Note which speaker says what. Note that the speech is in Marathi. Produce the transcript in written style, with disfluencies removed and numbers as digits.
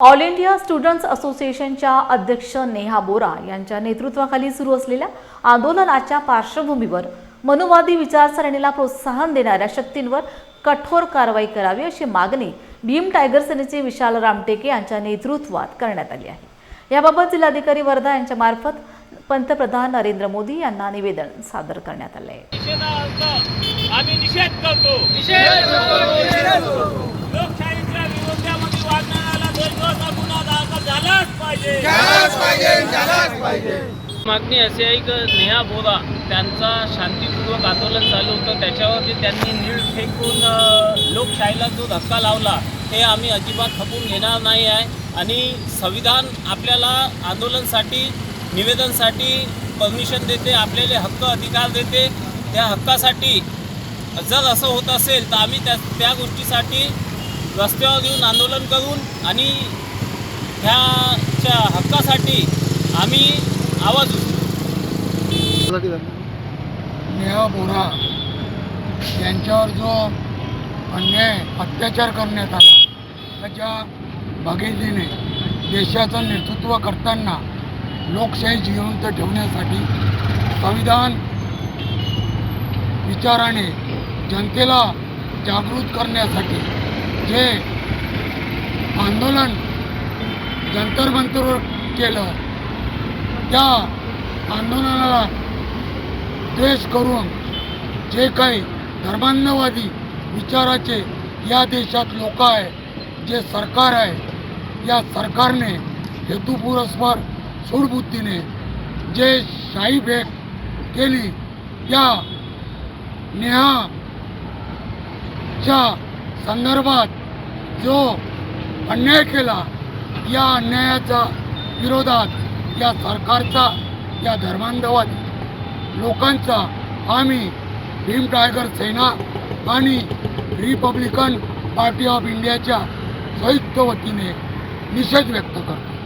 Speaker 1: ऑल इंडिया स्टुडंट्स असोसिएशनच्या अध्यक्ष नेहा बोरा यांच्या नेतृत्वाखाली सुरू असलेल्या आंदोलनाच्या पार्श्वभूमीवर मनुवादी विचारसरणीला प्रोत्साहन देणाऱ्या शक्तींवर कठोर कारवाई करावी अशी मागणी भीम टायगर सेनेचे विशाल रामटेके यांच्या नेतृत्वात करण्यात आली आहे। याबाबत जिल्हाधिकारी वर्धा यांच्या मार्फत पंतप्रधान नरेंद्र मोदी यांना निवेदन सादर करण्यात आले आहे।
Speaker 2: आम्ही निषेध करतो। लोकशाहीच्या विरोधामध्ये वाढणाऱ्याला देशद्रोहाचा गुन्हा दाखल झालाच पाहिजे। मागणी अशी आहे की नेहा बोरा त्यांचा शांतीपूर्वक आंदोलन चालू होतं, त्याच्यावरती त्यांनी नीळ फेकून लोकशाहीला जो धक्का लावला हे आम्ही अजिबात खपून घेणार नाही आहे। आणि संविधान आपल्याला आंदोलनासाठी निवेदनसाठी परमिशन देते, आपल्याले हक्क अधिकार देते। त्या हक्कासाठी जर असं होत असेल तर आम्ही त्या गोष्टीसाठी रस्त्यावर येऊन आंदोलन करून आणि ह्याच्या हक्कासाठी आम्ही आवाज उठवू।
Speaker 3: नेहा बोरा यांच्यावर जो अन्याय अत्याचार करण्यात आला, त्याच्या भगिनीने देशाचं नेतृत्व करताना लोकशाही जिवंत ठेवण्यासाठी संविधान विचाराने जनतेला जागृत करण्यासाठी जे आंदोलन जंतर मंतरवर केलं, त्या आंदोलनाला द्वेष करून जे काही धर्मांधवादी विचाराचे या देशात लोक आहे, जे सरकार आहे, या सरकारने हेतुपुरस्पर सूडबुद्धीने जे शाही भेट केली, त्या नेहाच्या संदर्भात जो अन्याय केला, या अन्यायाच्या विरोधात या सरकारचा, या धर्मांधवादी लोकांचा आम्ही भीम टायगर सेना आणि रिपब्लिकन पार्टी ऑफ इंडियाच्या संयुक्त वतीने निषेध व्यक्त करतो।